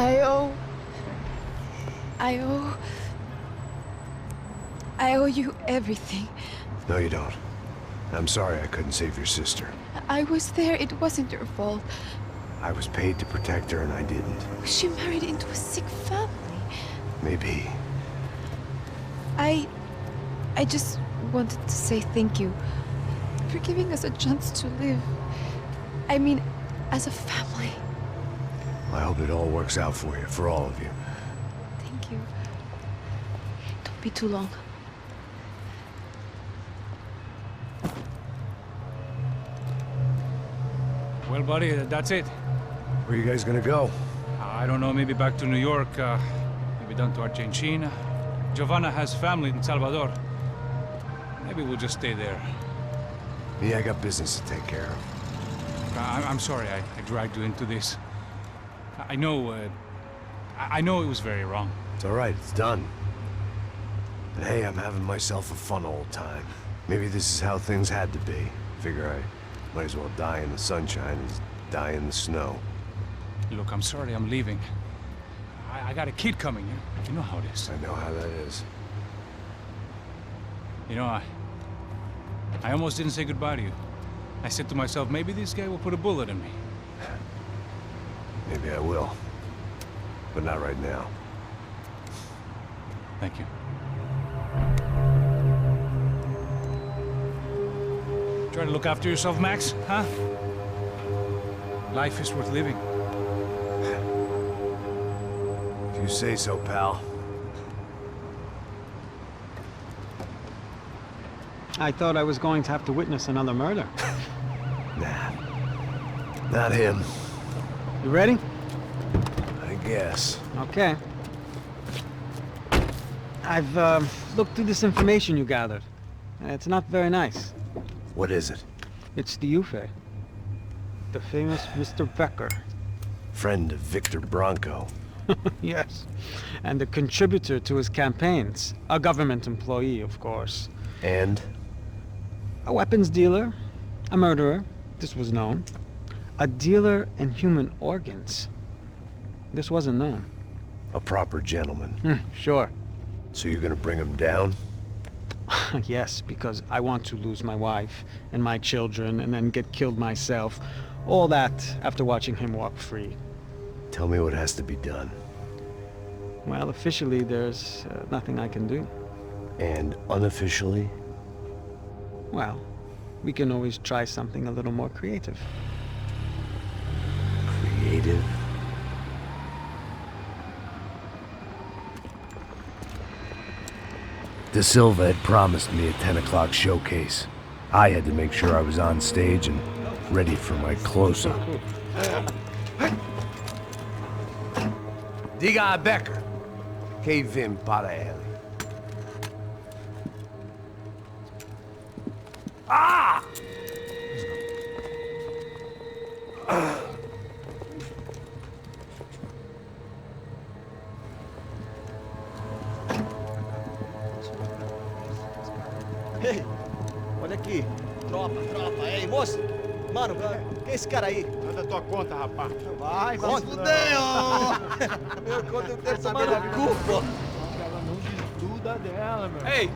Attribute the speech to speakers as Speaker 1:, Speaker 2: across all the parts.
Speaker 1: I owe... I owe you everything.
Speaker 2: No, you don't. I'm sorry I couldn't save your sister.
Speaker 1: I was there. It wasn't your fault.
Speaker 2: I was paid to protect her and I didn't.
Speaker 1: She married into a sick family.
Speaker 2: Maybe.
Speaker 1: I just wanted to say thank you for giving us a chance to live. I mean, as a family.
Speaker 2: I hope it all works out for you, for all of you.
Speaker 1: Thank you. Don't be too long.
Speaker 3: Well, buddy, that's it.
Speaker 2: Where are you guys gonna go?
Speaker 3: I don't know, maybe back to New York, maybe down to Argentina. Giovanna has family in Salvador. Maybe we'll just stay there.
Speaker 2: Yeah, I got business to take care of.
Speaker 3: I'm sorry I dragged you into this. I know it was very wrong.
Speaker 2: It's all right, it's done. But hey, I'm having myself a fun old time. Maybe this is how things had to be. Figure I might as well die in the sunshine as die in the snow.
Speaker 3: Look, I'm sorry I'm leaving. I got a kid coming, you know how it is.
Speaker 2: I know how that is.
Speaker 3: You know, I almost didn't say goodbye to you. I said to myself, maybe this guy will put a bullet in me.
Speaker 2: Maybe I will. But not right now.
Speaker 3: Thank you. Try to look after yourself, Max, huh? Life is worth living.
Speaker 2: If you say so, pal.
Speaker 4: I thought I was going to have to witness another murder.
Speaker 2: Nah. Not him.
Speaker 4: You ready?
Speaker 2: I guess.
Speaker 4: Okay. I've looked through this information you gathered. It's not very nice.
Speaker 2: What is it?
Speaker 4: It's the Ufe. The famous Mr. Becker.
Speaker 2: Friend of Victor Bronco.
Speaker 4: Yes. And a contributor to his campaigns. A government employee, of course.
Speaker 2: And?
Speaker 4: A weapons dealer. A murderer. This was known. A dealer in human organs. This wasn't known.
Speaker 2: A proper gentleman.
Speaker 4: Sure.
Speaker 2: So you're gonna bring him down?
Speaker 4: Yes, because I want to lose my wife and my children and then get killed myself. All that after watching him walk free.
Speaker 2: Tell me what has to be done.
Speaker 4: Well, officially there's nothing I can do.
Speaker 2: And unofficially?
Speaker 4: Well, we can always try something a little more creative.
Speaker 2: Creative? De Silva had promised me a 10 o'clock showcase. I had to make sure I was on stage and ready for my close-up. Diga a Becker. Que vim para ele. Ah!
Speaker 5: Ei, olha aqui. Tropa. Ei, moço. Mano, quem é esse cara aí?
Speaker 6: Manda tua conta, rapaz.
Speaker 5: Vai se fuder, ó. Meu conta eu quero saber da culpa.
Speaker 6: Ela não desgruda dela, meu.
Speaker 5: Ei,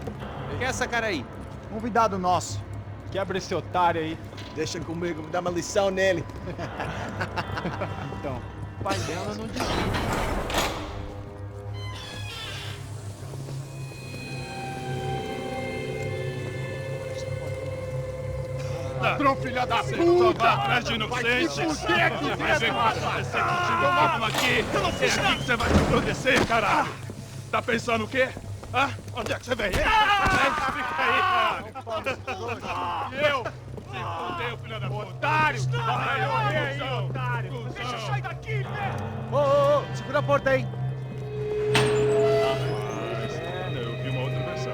Speaker 5: quem é essa cara aí?
Speaker 6: Convidado nosso. Quebra esse otário aí.
Speaker 5: Deixa comigo, me dá uma lição nele.
Speaker 6: Então, o pai dela não desgruda. Ladrão, filha da puta! Vai atrás de inocente! Vai ver o que vai acontecer contigo mesmo aqui! Eu não fiz nada! É aqui que você vai se acontecer, caralho! Tá pensando o quê? Hã? Onde é que você vem? Fica aí, caralho! E eu? Se fodeu, filha da puta! Otário! Vai aí, otário! Deixa eu sair daqui, né?
Speaker 5: Ô, segura a porta aí.
Speaker 6: Eu vi uma outra versão.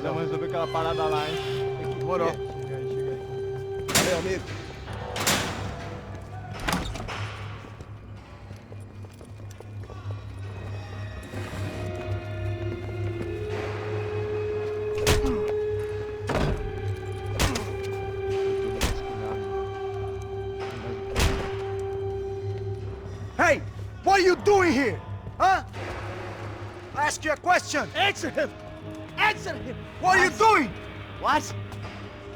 Speaker 6: Vamos resolver aquela parada lá, hein? Demorou. Chega aí.
Speaker 5: Valeu, amigo. Hey! What are you doing here? Huh? I ask you a question. Answer him! Answer him! What are you doing? What?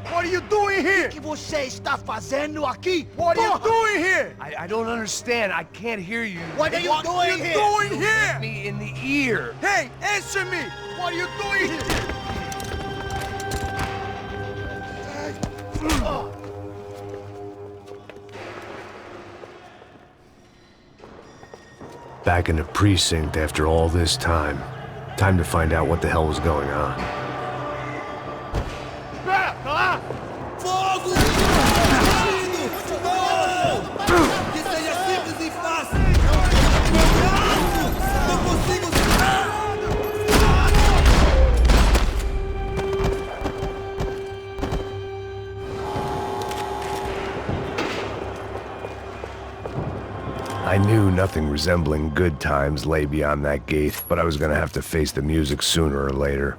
Speaker 5: What are you doing here? O que você está fazendo aqui? What are you doing here?
Speaker 2: I don't understand. I can't hear you.
Speaker 5: What are you doing here?
Speaker 2: Doing here? Me in the ear.
Speaker 5: Hey, answer me! What are you doing here?
Speaker 2: Back in the precinct after all this time. Time to find out what the hell was going on.
Speaker 7: Fogo! Que seja simples e fácil! Não consigo...
Speaker 2: I knew nothing resembling good times lay beyond that gate, but I was gonna have to face the music sooner or later.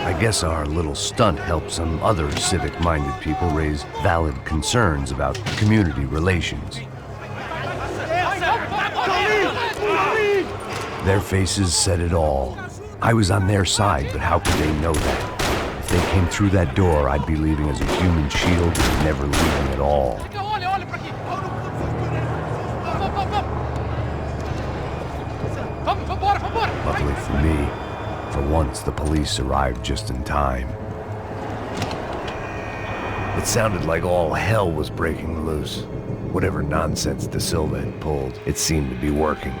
Speaker 2: I guess our little stunt helped some other civic-minded people raise valid concerns about community relations. Their faces said it all. I was on their side, but how could they know that? If they came through that door, I'd be leaving as a human shield and never leaving at all. Luckily for me, for once the police arrived just in time. It sounded like all hell was breaking loose. Whatever nonsense De Silva had pulled, it seemed to be working.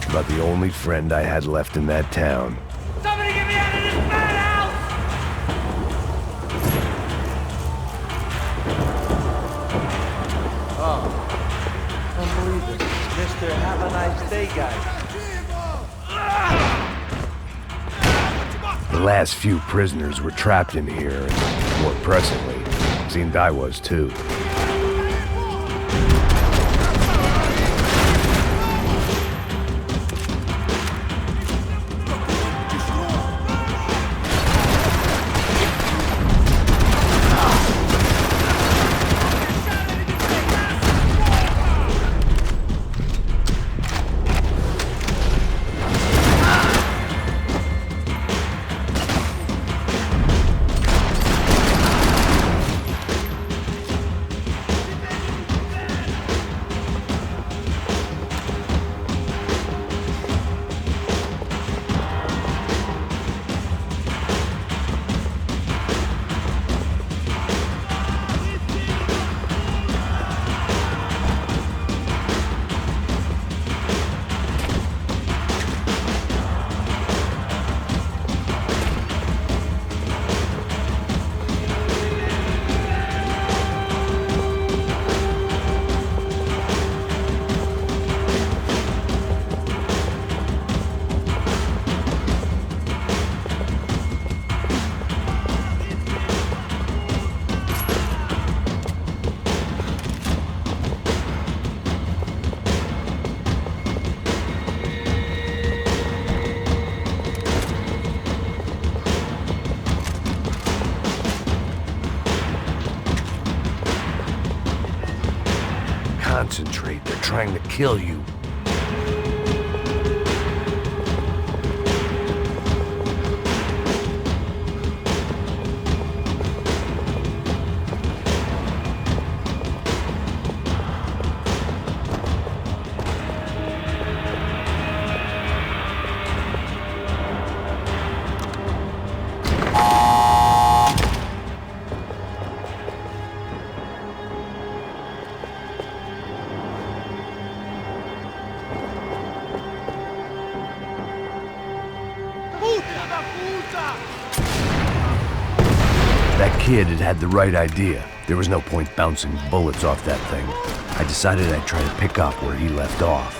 Speaker 2: About the only friend I had left in that town.
Speaker 7: Somebody get me out of this madhouse!
Speaker 5: Oh, unbelievable. Mr. Have a Nice Day guy.
Speaker 2: The last few prisoners were trapped in here, and more pressingly, it seemed I was too. concentrate. They're trying to kill you. That kid had the right idea. There was no point bouncing bullets off that thing. I decided I'd try to pick up where he left off.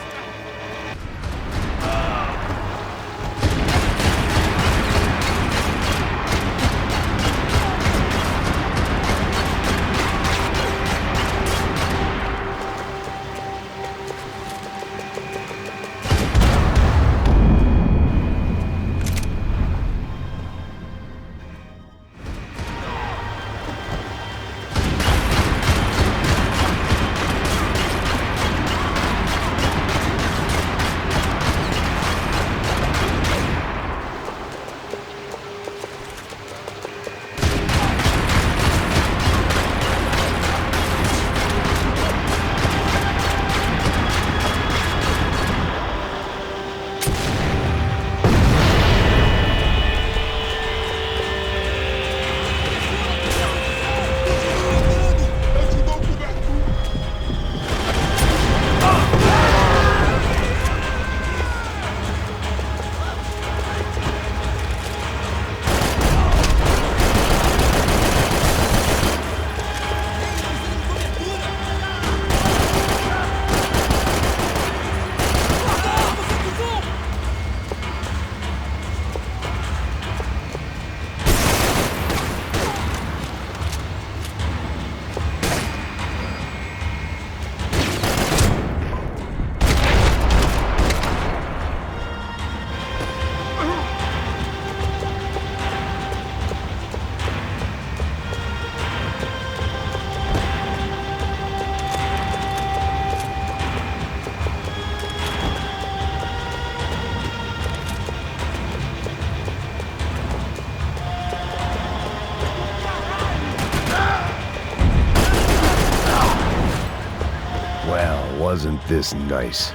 Speaker 2: Wasn't this nice?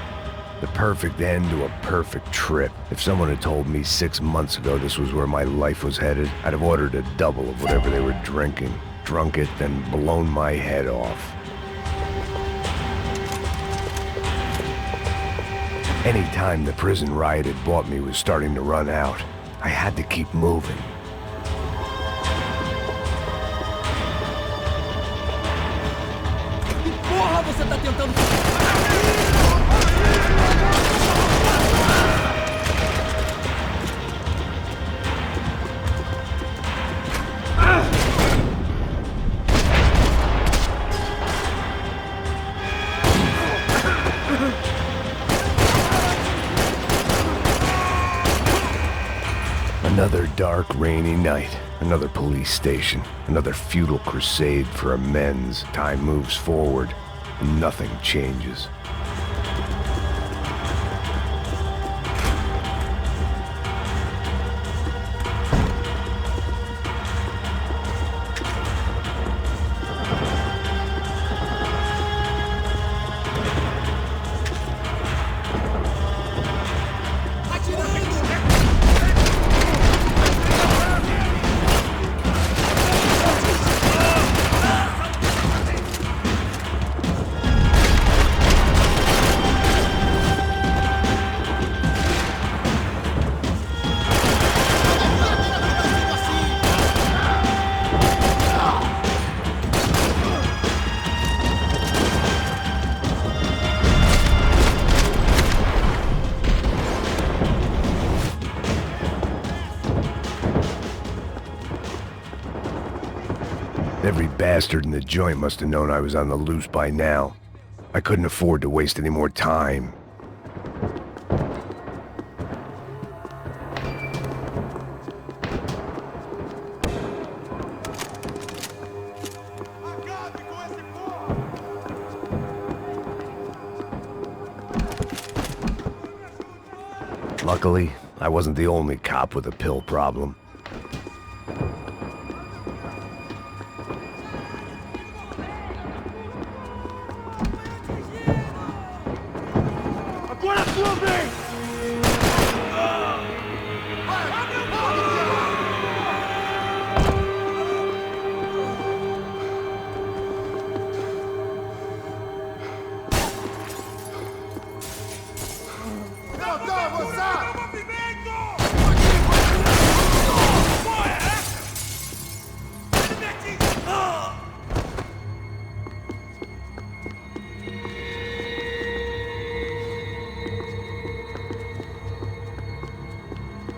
Speaker 2: The perfect end to a perfect trip. If someone had told me 6 months ago this was where my life was headed, I'd have ordered a double of whatever they were drinking, drunk it, then blown my head off. Any time the prison riot had bought me was starting to run out, I had to keep moving.
Speaker 7: Porra, você tá tentando...
Speaker 2: Another dark, rainy night. Another police station. Another futile crusade for amends. Time moves forward, and nothing changes. Every bastard in the joint must have known I was on the loose by now. I couldn't afford to waste any more time. Luckily, I wasn't the only cop with a pill problem.
Speaker 5: Ancora fuori!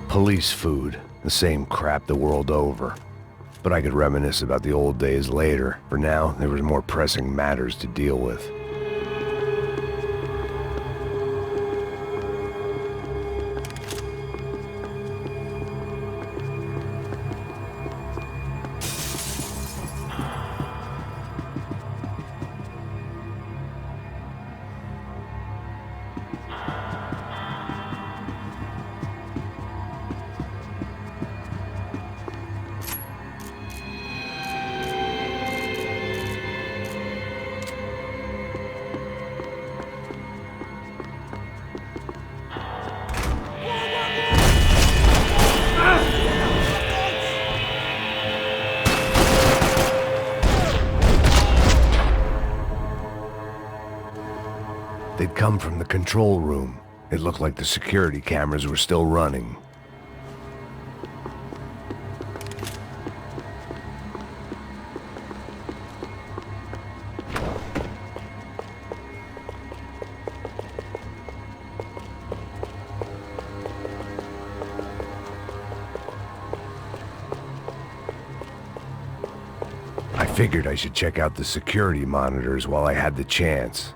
Speaker 2: Police food, the same crap the world over. But I could reminisce about the old days later. For now, there was more pressing matters to deal with. They'd come from the control room. It looked like the security cameras were still running. I figured I should check out the security monitors while I had the chance.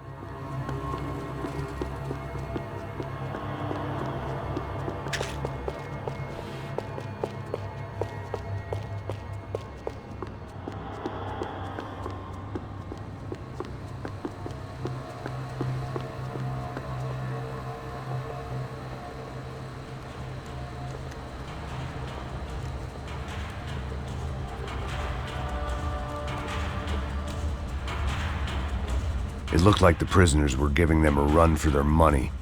Speaker 2: It looked like the prisoners were giving them a run for their money.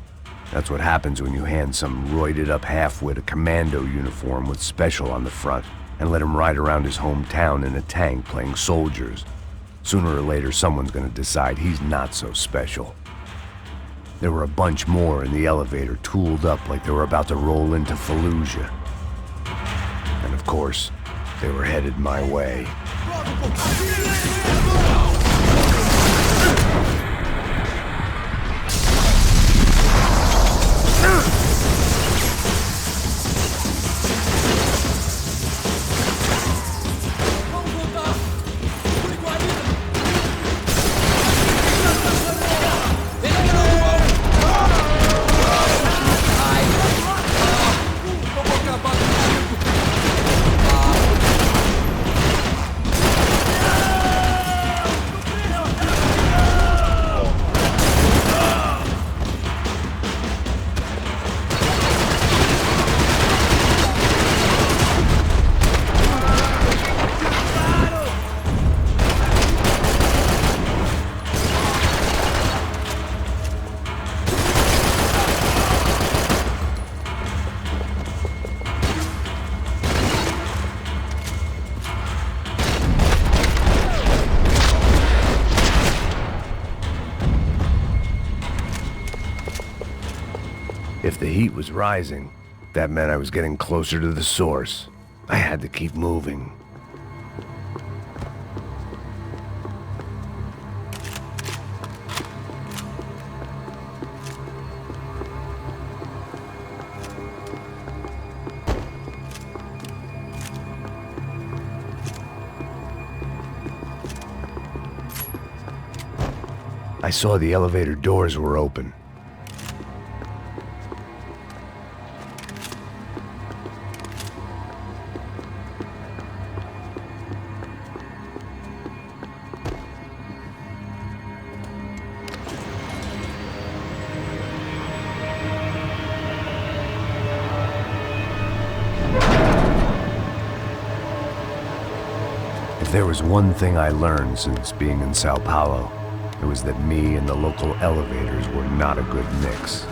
Speaker 2: That's what happens when you hand some roided-up halfwit a commando uniform with special on the front and let him ride around his hometown in a tank playing soldiers. Sooner or later, someone's gonna decide he's not so special. There were a bunch more in the elevator, tooled up like they were about to roll into Fallujah. And of course, they were headed my way. If the heat was rising, that meant I was getting closer to the source. I had to keep moving. I saw the elevator doors were open. there was one thing I learned since being in Sao Paulo, it was that me and the local elevators were not a good mix.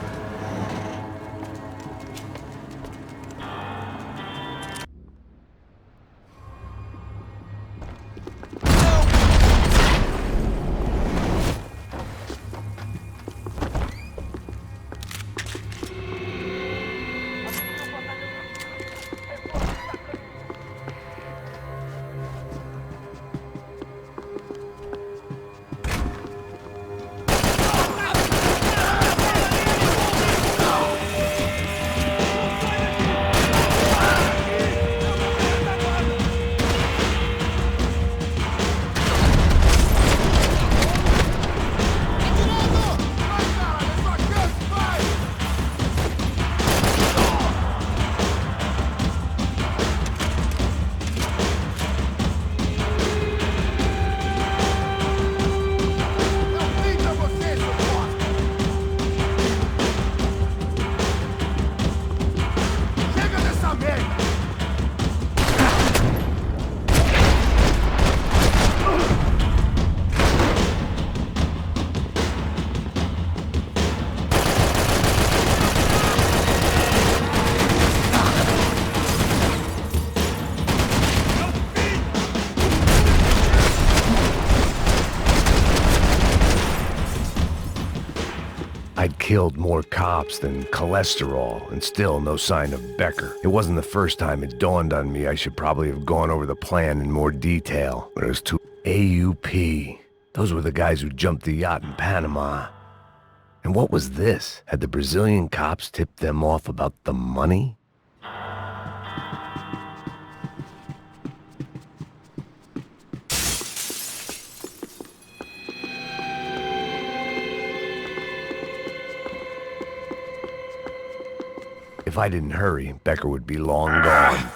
Speaker 2: I'd killed more cops than cholesterol, and still no sign of Becker. It wasn't the first time it dawned on me I should probably have gone over the plan in more detail, but it was too... AUP. Those were the guys who jumped the yacht in Panama. And what was this? Had the Brazilian cops tipped them off about the money? If I didn't hurry, Becker would be long gone.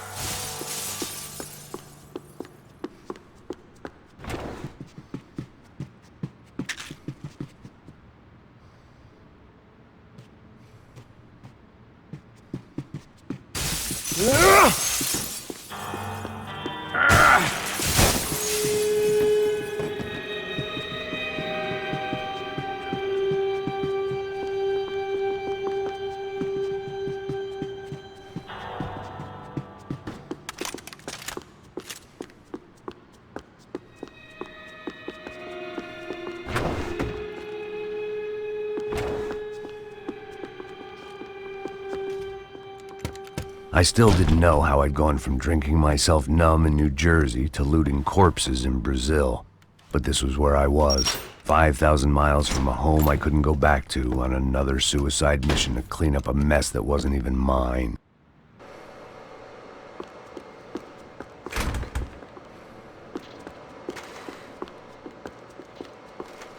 Speaker 2: I still didn't know how I'd gone from drinking myself numb in New Jersey to looting corpses in Brazil. But this was where I was, 5,000 miles from a home I couldn't go back to on another suicide mission to clean up a mess that wasn't even mine.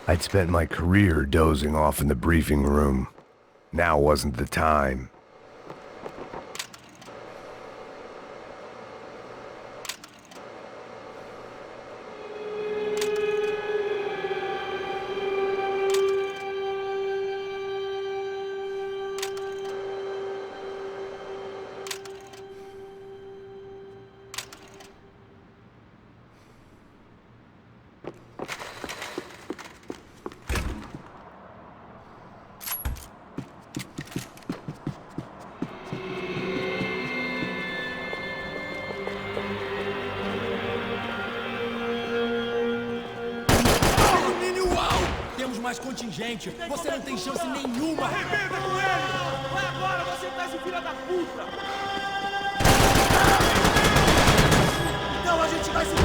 Speaker 2: I'd spent my career dozing off in the briefing room. Now wasn't the time.
Speaker 7: Mais contingente. Você não tem chance nenhuma.
Speaker 5: Arrebenta com ele! Vai agora, você tá esse filho da puta! Então a gente vai se...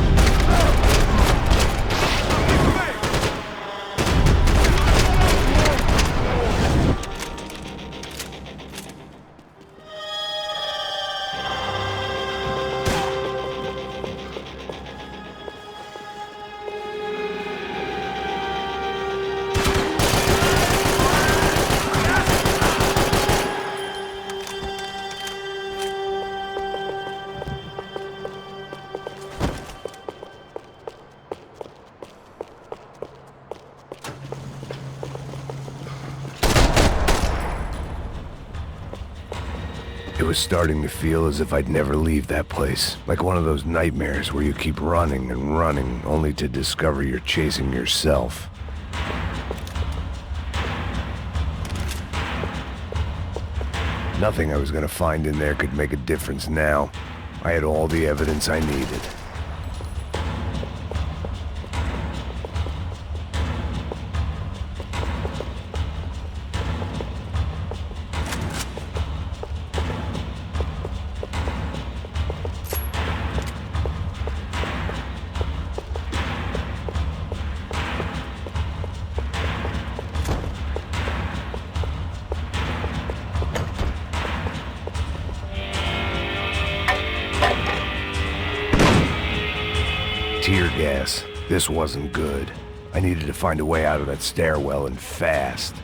Speaker 2: It was starting to feel as if I'd never leave that place. Like one of those nightmares where you keep running and running, only to discover you're chasing yourself. Nothing I was gonna find in there could make a difference now. I had all the evidence I needed. Tear gas. This wasn't good. I needed to find a way out of that stairwell and fast.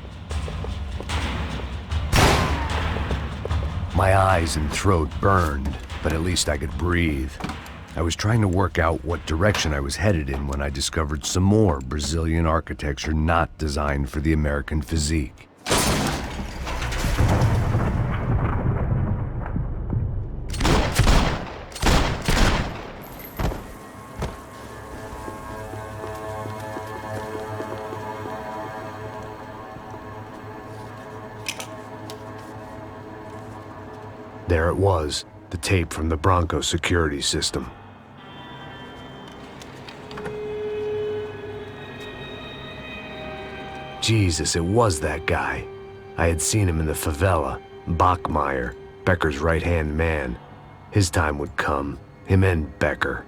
Speaker 2: My eyes and throat burned, but at least I could breathe. I was trying to work out what direction I was headed in when I discovered some more Brazilian architecture not designed for the American physique. There it was, the tape from the Bronco security system. Jesus, it was that guy. I had seen him in the favela, Bachmeyer, Becker's right-hand man. His time would come, him and Becker.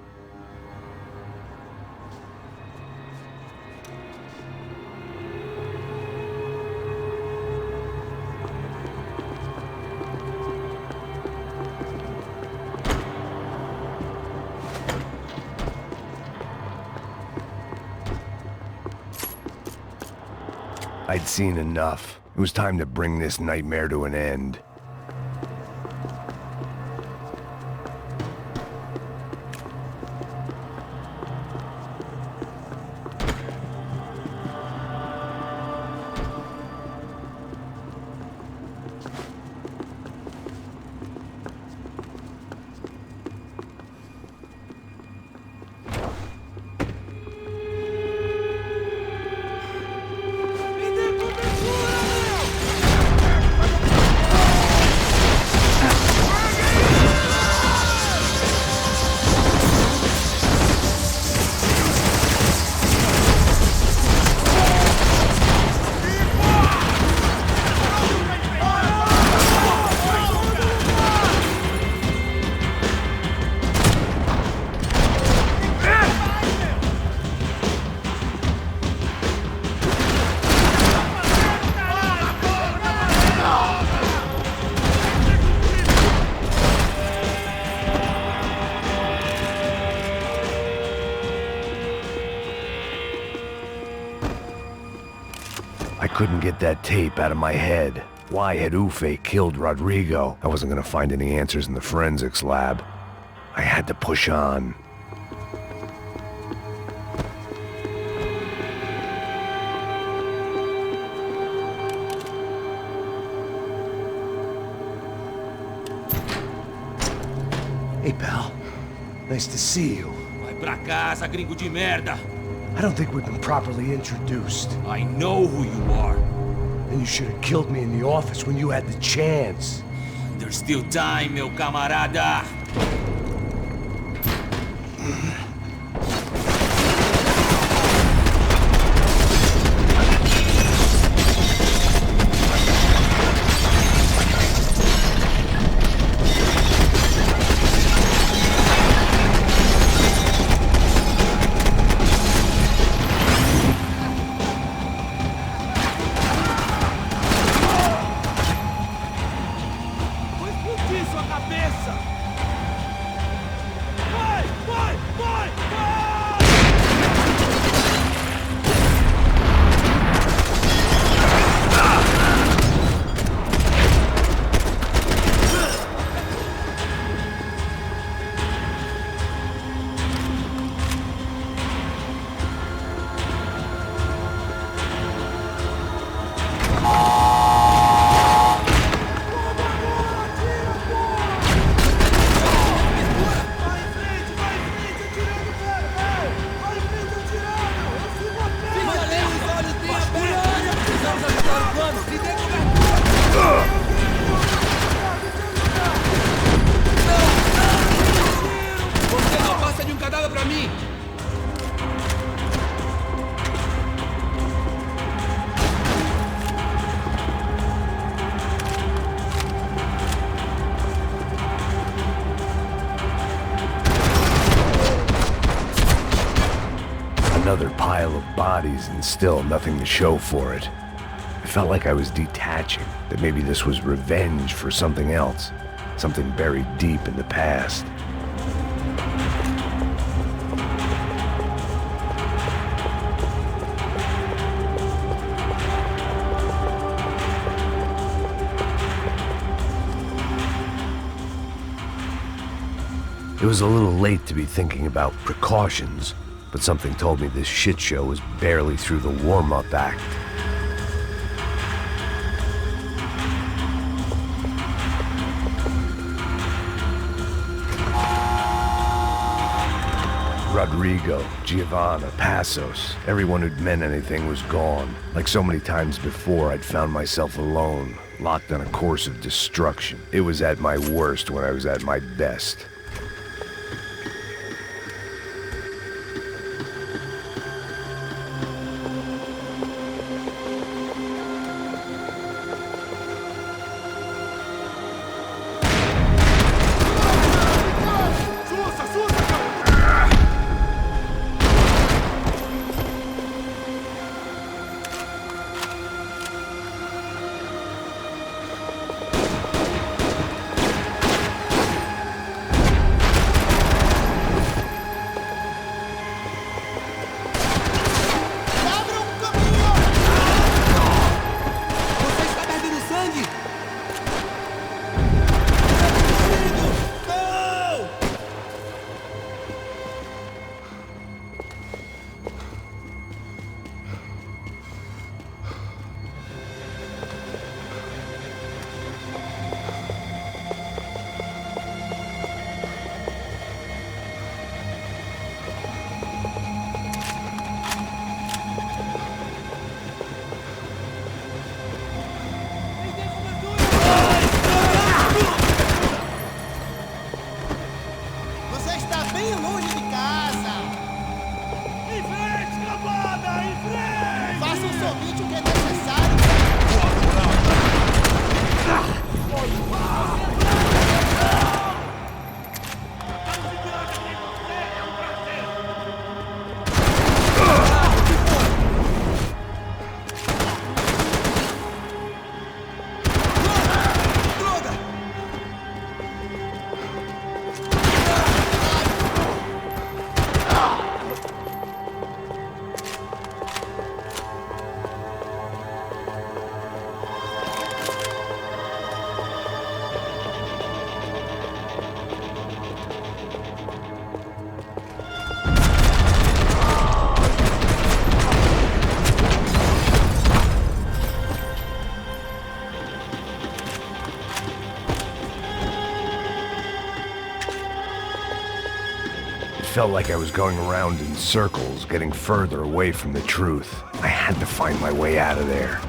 Speaker 2: I'd seen enough. It was time to bring this nightmare to an end. I couldn't get that tape out of my head. Why had Ufe killed Rodrigo? I wasn't gonna find any answers in the forensics lab. I had to push on.
Speaker 8: Hey, pal. Nice to see you.
Speaker 7: Vai pra casa, gringo de merda.
Speaker 8: I don't think we've been properly introduced.
Speaker 7: I know who you are.
Speaker 8: And you should have killed me in the office when you had the chance.
Speaker 7: There's still time, meu camarada.
Speaker 5: Vai!
Speaker 2: another pile of bodies and still nothing to show for it. I felt like I was detaching, that maybe this was revenge for something else, something buried deep in the past. It was a little late to be thinking about precautions, but something told me this shit show was barely through the warm-up act. Rodrigo, Giovanna, Passos, everyone who'd meant anything was gone. Like so many times before, I'd found myself alone, locked on a course of destruction. It was at my worst when I was at my best. Felt like I was going around in circles, getting further away from the truth. I had to find my way out of there.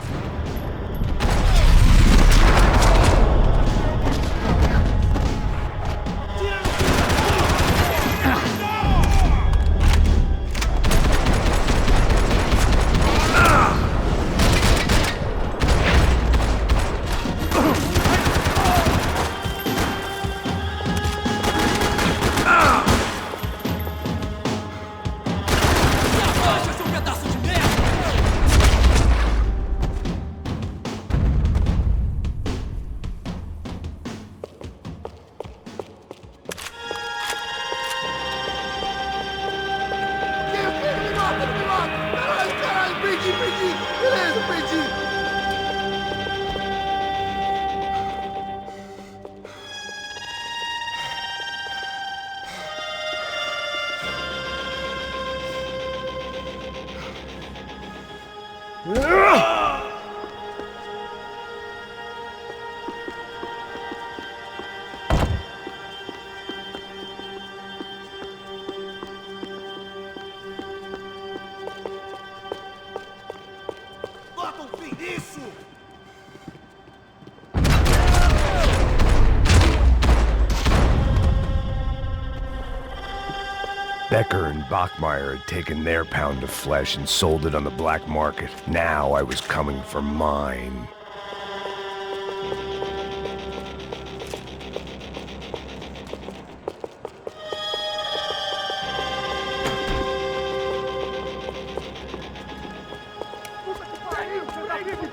Speaker 2: Becker and Bachmeyer had taken their pound of flesh and sold it on the black market. Now I was coming for mine.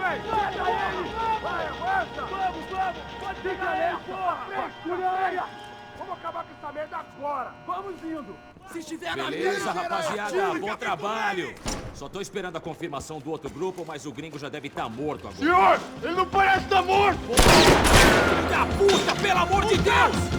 Speaker 6: velho! Vai, avança! Vamos! Pode ficar aí, porra! Frescura! Vamos acabar com essa merda agora! Vamos indo!
Speaker 7: Se estiver na
Speaker 9: Beleza,
Speaker 7: mesa,
Speaker 9: rapaziada, bom trabalho! Só tô esperando a confirmação do outro grupo, mas o gringo já deve estar morto agora.
Speaker 6: Senhor! Ele não parece estar morto!
Speaker 7: filho da puta, pelo amor de Deus!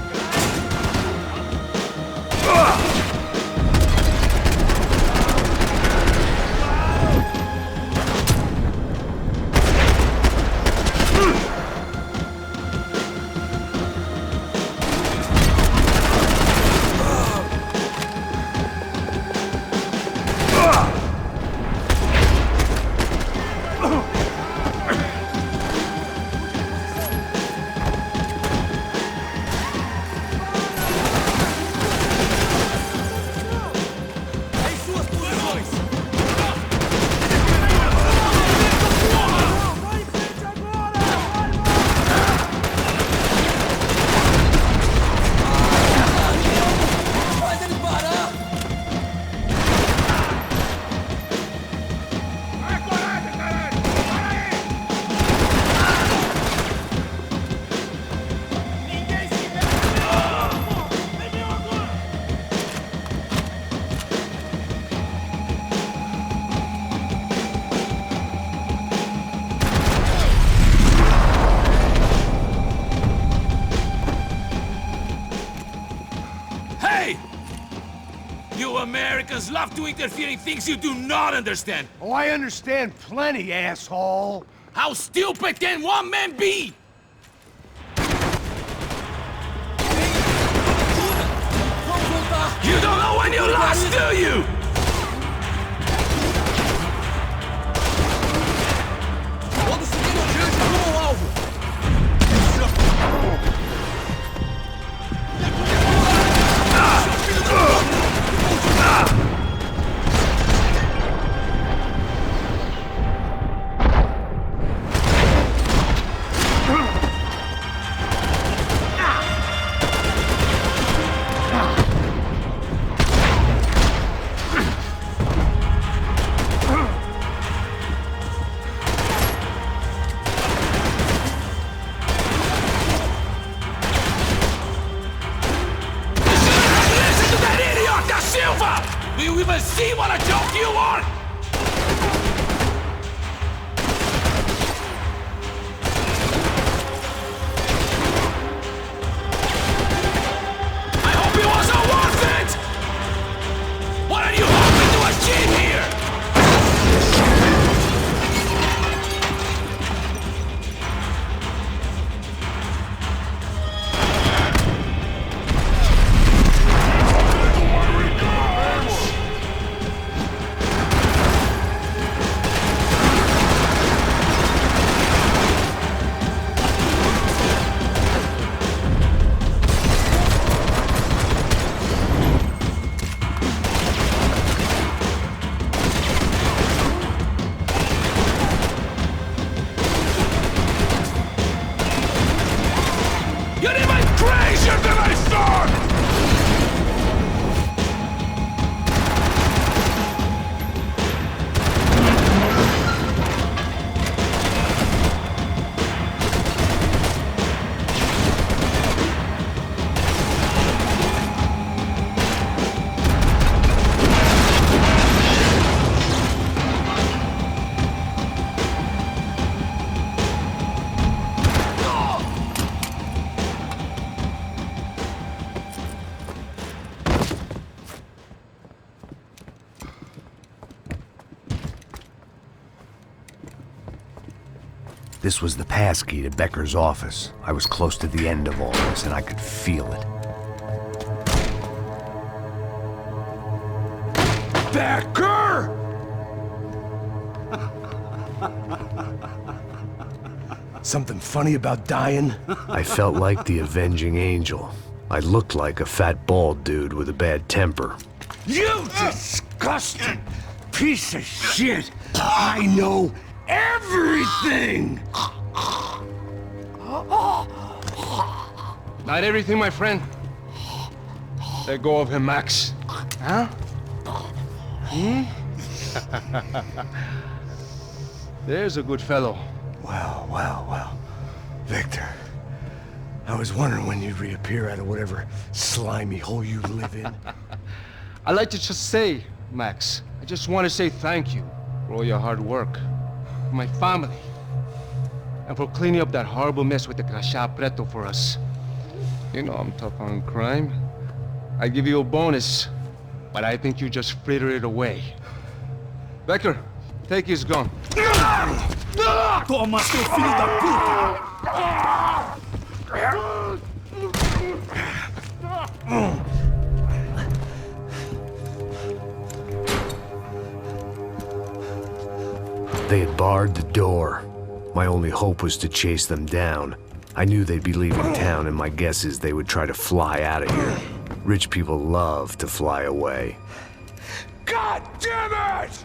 Speaker 9: Americans love to interfere in things you do not understand.
Speaker 8: Oh, I understand plenty, asshole.
Speaker 9: How stupid can one man be? You don't know when you lost, do you?
Speaker 7: Todos seguindo adiante rumo ao alvo.
Speaker 9: Do you even see what a joke you are? I hope it wasn't worth it! What are you hoping to achieve here? You're even crazier than I thought!
Speaker 2: This was the passkey to Becker's office. I was close to the end of all this, and I could feel it.
Speaker 8: Becker! Something funny about dying?
Speaker 2: I felt like the avenging angel. I looked like a fat bald dude with a bad temper.
Speaker 8: You disgusting piece of shit! I know everything!
Speaker 6: Not everything, my friend. Let go of him, Max. Huh? There's a good fellow.
Speaker 8: Well. Victor, I was wondering when you'd reappear out of whatever slimy hole you live in.
Speaker 10: I'd like to just say, Max, I just want to say thank you for all your hard work, for my family, and for cleaning up that horrible mess with the Grasso for us. You know I'm tough on crime. I give you a bonus, but I think you just frittered it away. Becker, take his gun.
Speaker 7: Toma, seu filho da puta!
Speaker 2: They had barred the door. My only hope was to chase them down. I knew they'd be leaving town, and my guess is they would try to fly out of here. Rich people love to fly away.
Speaker 8: God damn it!